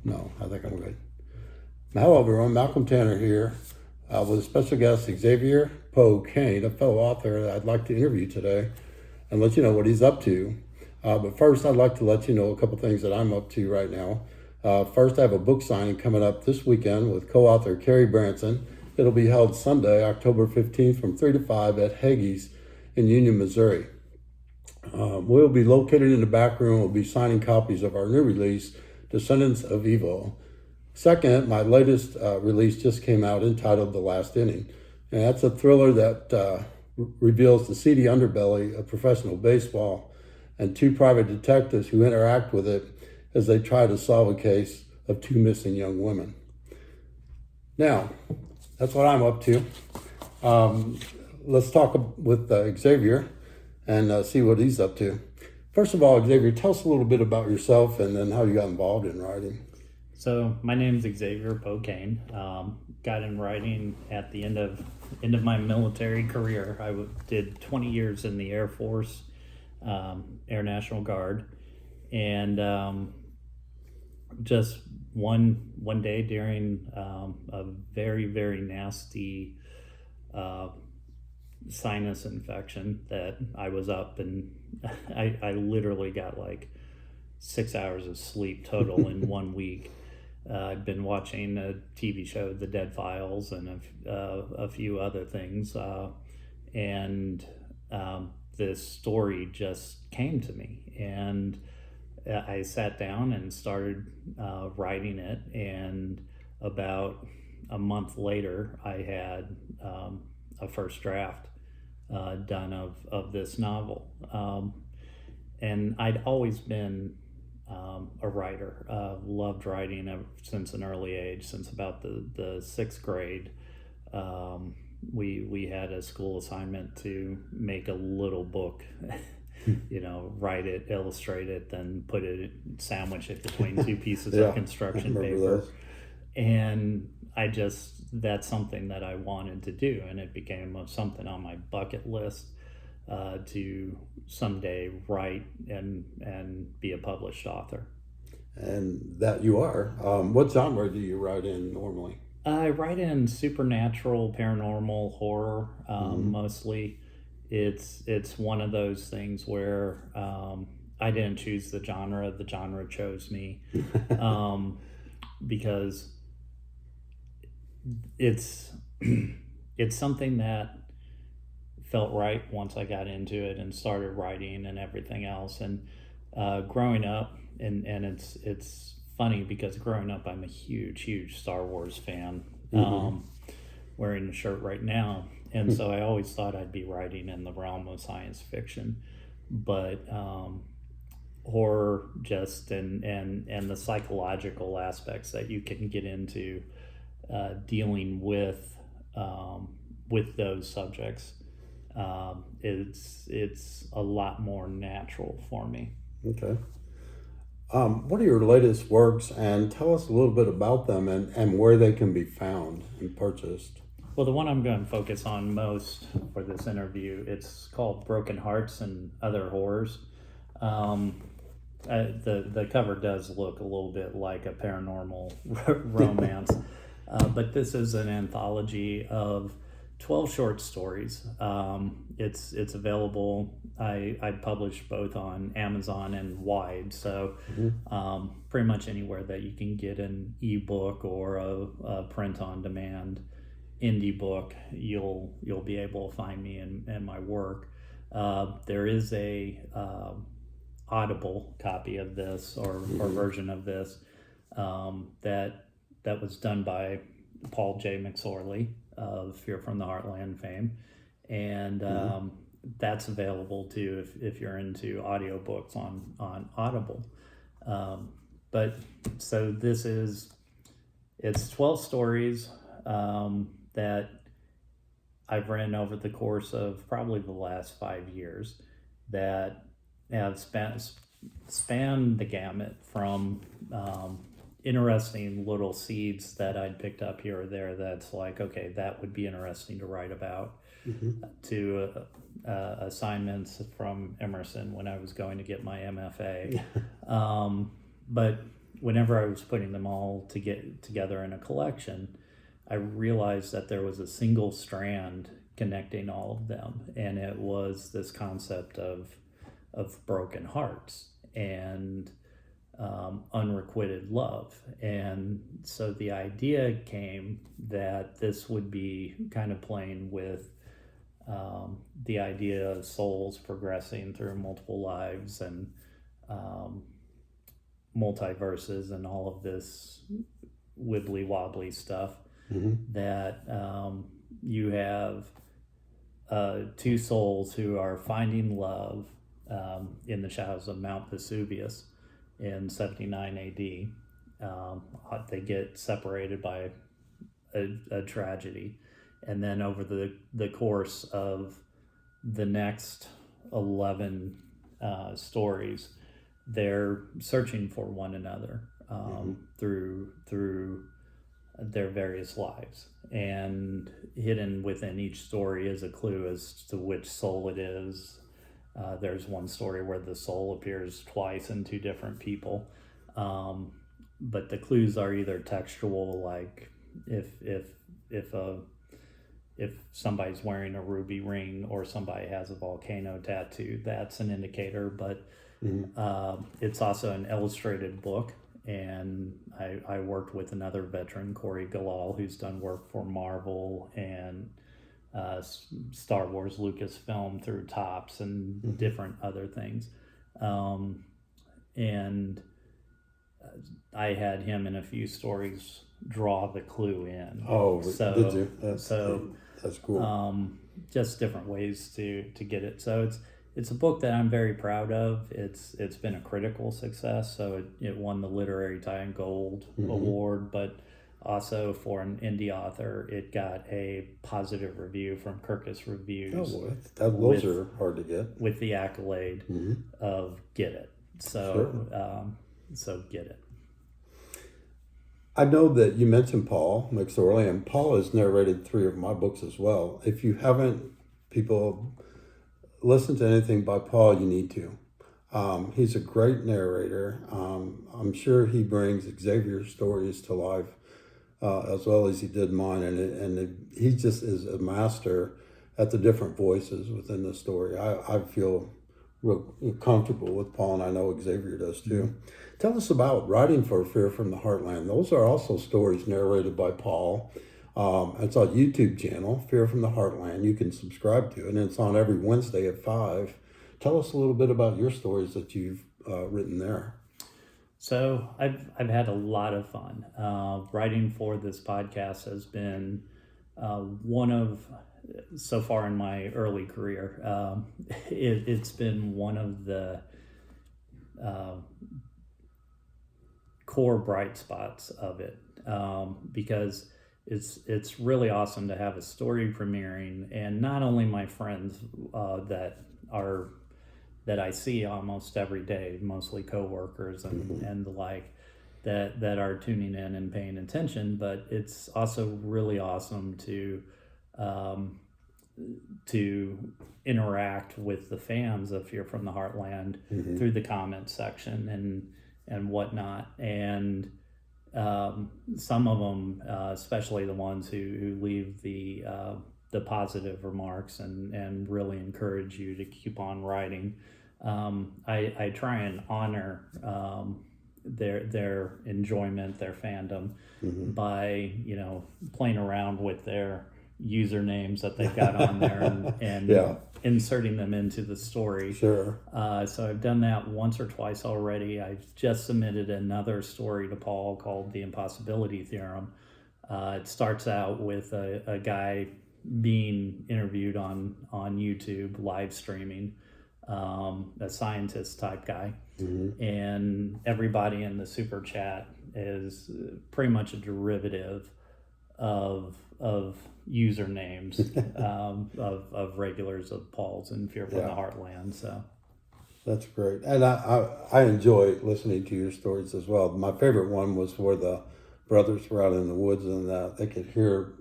No, I think I'm good. Hello, everyone. Malcolm Tanner here with a special guest, Xavier Poe Kane, a fellow author that I'd like to interview today and let you know what he's up to. But first, I'd like to let you know a couple things that I'm up to right now. First, I have a book signing coming up this weekend with co-author Carrie Branson. It'll be held Sunday, October 15th from 3 to 5 at Hagee's in Union, Missouri. We'll be located in the back room. We'll be signing copies of our new release, Descendants of Evil. Second, my latest release just came out entitled The Last Inning. And that's a thriller that reveals the seedy underbelly of professional baseball and two private detectives who interact with it as they try to solve a case of two missing young women. Now, that's what I'm up to. Let's talk with Xavier and see what he's up to. First of all, Xavier, tell us a little bit about yourself and then how you got involved in writing. So my name's Xavier Poe Kane. Got in writing at the end of my military career. I did 20 years in the Air Force, Air National Guard, and just one day during a very, very nasty sinus infection that I was up and I literally got like 6 hours of sleep total in 1 week. I'd been watching a TV show, The Dead Files, and a few other things, and this story just came to me, and I sat down and started writing it, and about a month later, I had a first draft done of this novel, and I'd always been a writer. Loved writing ever since an early age, since about the sixth grade. We had a school assignment to make a little book, write it, illustrate it, then sandwich it between two pieces of construction paper. Those. And that's something that I wanted to do, and it became something on my bucket list. To someday write and be a published author. And that you are. What genre do you write in normally? I write in supernatural, paranormal, horror, mostly. It's one of those things where I didn't choose the genre chose me, because it's something that felt right once I got into it and started writing and everything else. And growing up, and it's funny because growing up, I'm a huge Star Wars fan, wearing a shirt right now. And so I always thought I'd be writing in the realm of science fiction, but horror and the psychological aspects that you can get into dealing with those subjects. It's a lot more natural for me. Okay. What are your latest works, and tell us a little bit about them and where they can be found and purchased? Well, the one I'm going to focus on most for this interview, it's called Broken Hearts and Other Horrors. The cover does look a little bit like a paranormal romance, but this is an anthology of 12 short stories. It's available. I publish both on Amazon and Wide, so pretty much anywhere that you can get an ebook or a print on demand indie book, you'll be able to find me and my work. There is a Audible copy of this or version of this that was done by Paul J. McSorley of Fear from the Heartland fame, and that's available too if you're into audiobooks on Audible. But so it's 12 stories that I've written over the course of probably the last 5 years that have spanned the gamut from interesting little seeds that I'd picked up here or there that's like, okay, that would be interesting to write about, to assignments from Emerson when I was going to get my MFA. But whenever I was putting them all to get together in a collection, I realized that there was a single strand connecting all of them, and it was this concept of broken hearts and unrequited love. And so the idea came that this would be kind of playing with the idea of souls progressing through multiple lives and multiverses and all of this wibbly wobbly stuff. That you have two souls who are finding love in the shadows of Mount Vesuvius in 79 AD. They get separated by a tragedy, and then over the course of the next 11 stories, they're searching for one another through their various lives, and hidden within each story is a clue as to which soul it is. There's one story where the soul appears twice in two different people, but the clues are either textual, like if somebody's wearing a ruby ring or somebody has a volcano tattoo, that's an indicator. But it's also an illustrated book, and I worked with another veteran, Corey Galal, who's done work for Marvel and Star Wars, Lucasfilm through Topps and different other things. And I had him in a few stories draw the clue in. Oh, so, did you? That's cool. Just different ways to get it. So it's a book that I'm very proud of. It's been a critical success. So it won the Literary Tie Gold Award, but also for an indie author, it got a positive review from Kirkus Reviews. Oh boy, those are hard to get. With the accolade of Get It. So, so Get It. I know that you mentioned Paul McSorley, and Paul has narrated 3 of my books as well. If you haven't, people, listen to anything by Paul, you need to. He's a great narrator. I'm sure he brings Xavier's stories to life as well as he did mine, and he just is a master at the different voices within the story. I feel real comfortable with Paul, and I know Xavier does too. Tell us about Writing for Fear from the Heartland. Those are also stories narrated by Paul. It's on YouTube channel, Fear from the Heartland. You can subscribe to it, and it's on every Wednesday at 5. Tell us a little bit about your stories that you've written there. So I've had a lot of fun. Writing for this podcast has been one of, so far in my early career, it's been one of the core bright spots of it, because it's really awesome to have a story premiering, and not only my friends that I see almost every day, mostly coworkers and the like, that are tuning in and paying attention, but it's also really awesome to interact with the fans of Fear from the Heartland through the comment section and whatnot. And some of them, especially the ones who leave the positive remarks and really encourage you to keep on writing. I try and honor their enjoyment, their fandom, by playing around with their usernames that they've got on there and inserting them into the story. Sure. So I've done that once or twice already. I've just submitted another story to Paul called The Impossibility Theorem. It starts out with a guy being interviewed on YouTube, live streaming, a scientist type guy, and everybody in the super chat is pretty much a derivative of usernames of regulars of Paul's in Fear from the Heartland. So that's great, and I enjoy listening to your stories as well. My favorite one was where the brothers were out in the woods and they could hear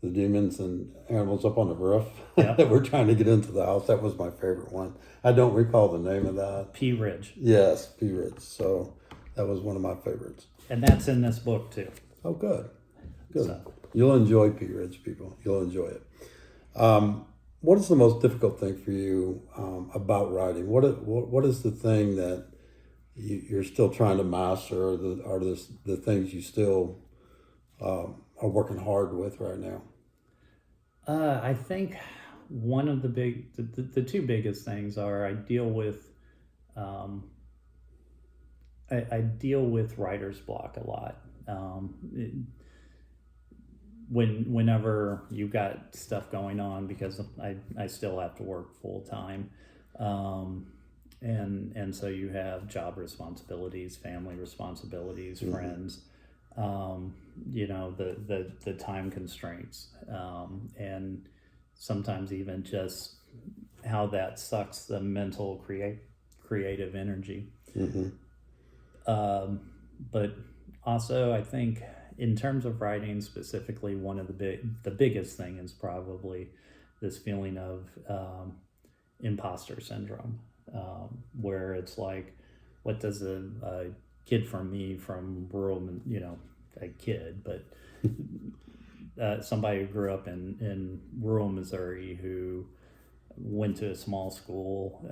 the demons and animals up on the roof that were trying to get into the house. That was my favorite one. I don't recall the name of that. P Ridge. Yes, P Ridge. So That was one of my favorites. And that's in this book too. Oh, good. Good. So. You'll enjoy Pea Ridge, people. You'll enjoy it. What is the most difficult thing for you about writing? What is the thing that you're still trying to master, or the things you still are working hard with right now? I think one of the two biggest things are I deal with writer's block a lot. Whenever you've got stuff going on, because I still have to work full time, and so you have job responsibilities, family responsibilities, friends, the time constraints, and sometimes even just how that sucks the mental creative energy. But also I think in terms of writing specifically, one of the biggest thing is probably this feeling of imposter syndrome, where it's like, what does a kid from rural, a kid, but somebody who grew up in rural Missouri, who went to a small school,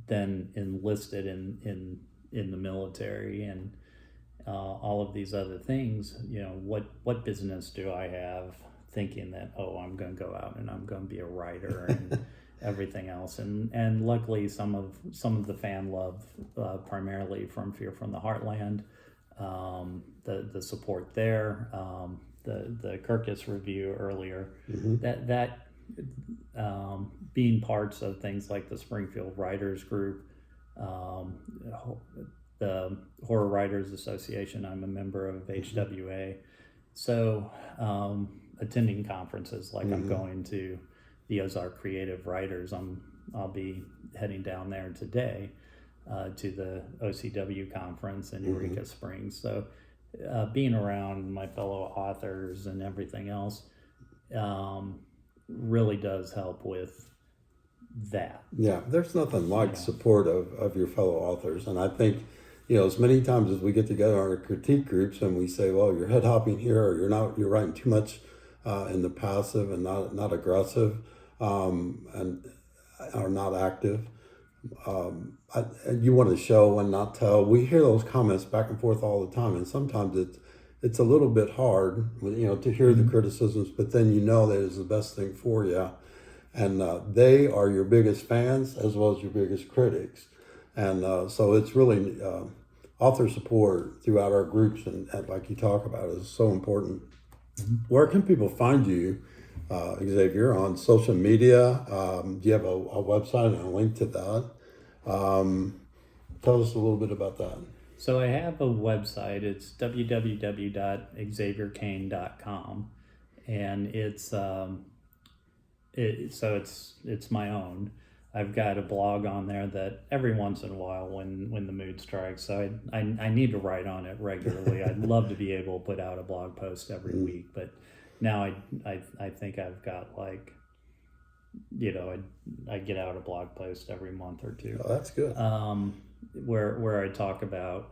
then enlisted in the military, and all of these other things, what business do I have thinking that, I'm going to go out and I'm going to be a writer and everything else, and luckily some of the fan love, primarily from Fear from the Heartland, the support there, the Kirkus review earlier, that being parts of things like the Springfield Writers Group, the Horror Writers Association. I'm a member of HWA. So attending conferences like I'm going to the Ozark Creative Writers. I'll be heading down there today to the OCW conference in Eureka Springs. So being around my fellow authors and everything else really does help with that. Yeah, there's nothing like support of your fellow authors. And I think, as many times as we get together on our critique groups and we say, well, you're head hopping here, or you're writing too much in the passive and not aggressive, and are not active. You want to show and not tell. We hear those comments back and forth all the time, and sometimes it's a little bit hard, to hear the criticisms, but then that it's the best thing for you. And they are your biggest fans as well as your biggest critics. And so it's really author support throughout our groups, and like you talk about, is so important. Where can people find you, Xavier, on social media? Do you have a website and a link to that? Tell us a little bit about that. So I have a website. It's www.xavierkane.com, and it's my own. I've got a blog on there that every once in a while, when the mood strikes, so I need to write on it regularly. I'd love to be able to put out a blog post every week, but now I think I've got I get out a blog post every month or two. Oh, that's good. Where I talk about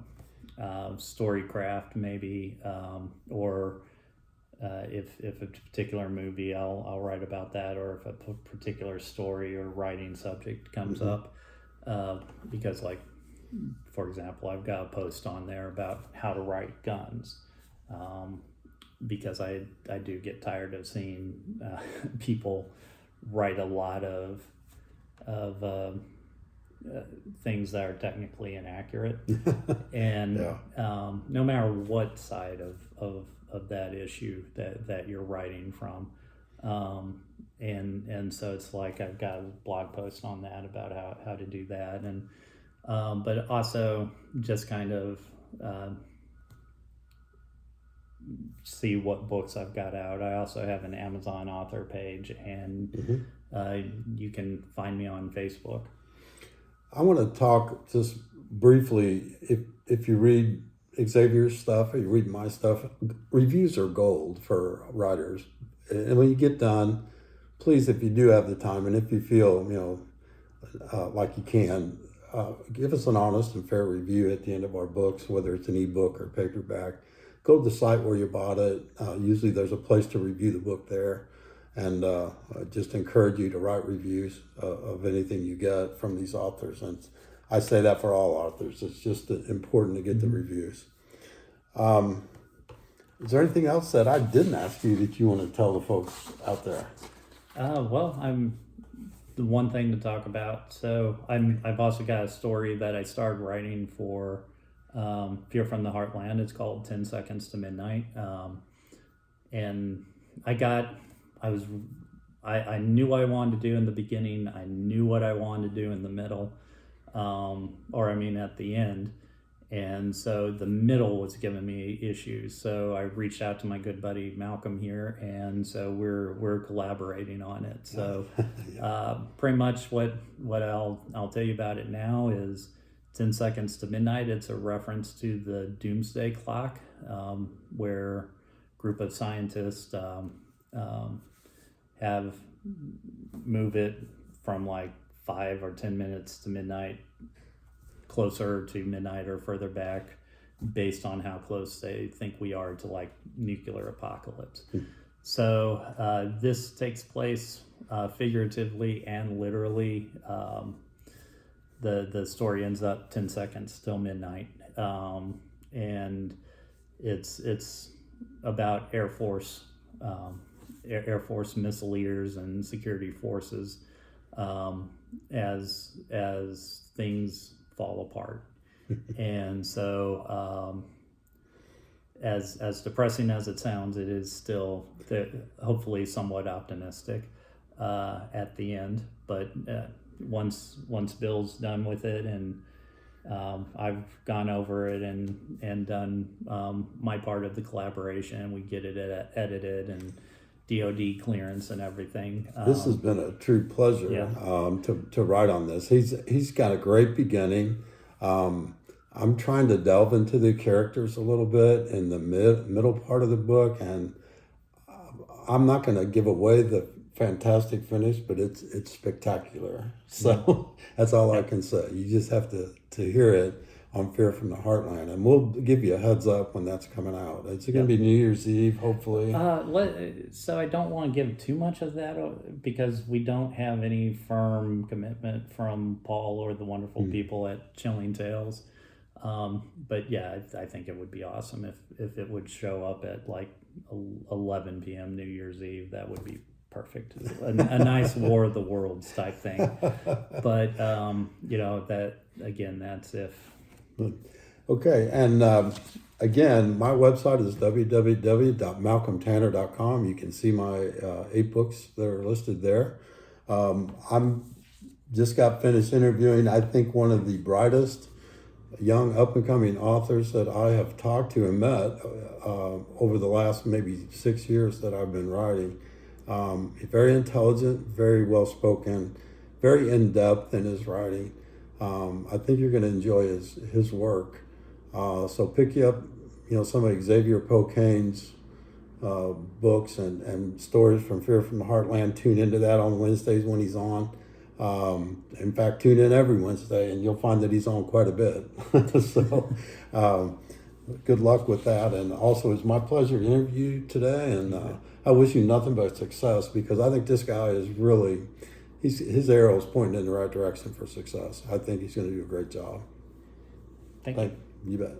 storycraft maybe, or if a particular movie, I'll write about that, or if a particular story or writing subject comes up, because for example, I've got a post on there about how to write guns, because I do get tired of seeing people write a lot of things that are technically inaccurate, and no matter what side of that issue that you're writing from, and so it's like I've got a blog post on that about how to do that, and but also just kind of see what books I've got out. I also have an Amazon author page, and you can find me on Facebook. I want to talk just briefly, if you read Xavier's stuff, or you read my stuff, reviews are gold for writers. And when you get done, please, if you do have the time, and if you feel, like you can, give us an honest and fair review at the end of our books, whether it's an ebook or paperback. Go to the site where you bought it. Usually there's a place to review the book there. And I just encourage you to write reviews of anything you get from these authors. And I say that for all authors. It's just important to get the reviews. Is there anything else that I didn't ask you that you want to tell the folks out there? Well, I'm the one thing to talk about. So I've also got a story that I started writing for Fear from the Heartland. It's called 10 Seconds to Midnight. And I knew what I wanted to do in the beginning. I knew what I wanted to do in the middle, at the end. And so the middle was giving me issues. So I reached out to my good buddy Malcolm here, and so we're collaborating on it. So pretty much what I'll tell you about it now is 10 Seconds to Midnight. It's a reference to the doomsday clock, where a group of scientists have move it from like 5 or 10 minutes to midnight, closer to midnight or further back, based on how close they think we are to like nuclear apocalypse. So this takes place figuratively and literally. The story ends up 10 seconds till midnight, and it's about Air Force missileers and security forces as things fall apart. And so as depressing as it sounds, it is still hopefully somewhat optimistic at the end. But once Bill's done with it, and I've gone over it and done my part of the collaboration, we get it edited and DOD clearance and everything. This has been a true pleasure to write on this. He's got a great beginning. I'm trying to delve into the characters a little bit in the middle part of the book, and I'm not going to give away the fantastic finish, but it's spectacular. So that's all I can say. You just have to hear it on Fear from the Heartland, and we'll give you a heads up when that's coming out. It's going to be New Year's Eve, hopefully. So I don't want to give too much of that because we don't have any firm commitment from Paul or the wonderful people at Chilling Tales. But yeah, I think it would be awesome if it would show up at like 11 p.m. New Year's Eve. That would be perfect. A nice War of the Worlds type thing. But that again, that's if. Okay, and again, my website is www.malcolmtanner.com. You can see my 8 books that are listed there. I'm just got finished interviewing, I think, one of the brightest young up-and-coming authors that I have talked to and met over the last maybe 6 years that I've been writing. Very intelligent, very well-spoken, very in-depth in his writing. I think you're going to enjoy his work. So pick you up, some of Xavier Kane's books and stories from Fear from the Heartland. Tune into that on Wednesdays when he's on. In fact, tune in every Wednesday, and you'll find that he's on quite a bit. So good luck with that. And also, it's my pleasure to interview you today, and I wish you nothing but success, because I think this guy is really, his arrow is pointing in the right direction for success. I think he's going to do a great job. Thank you. You bet.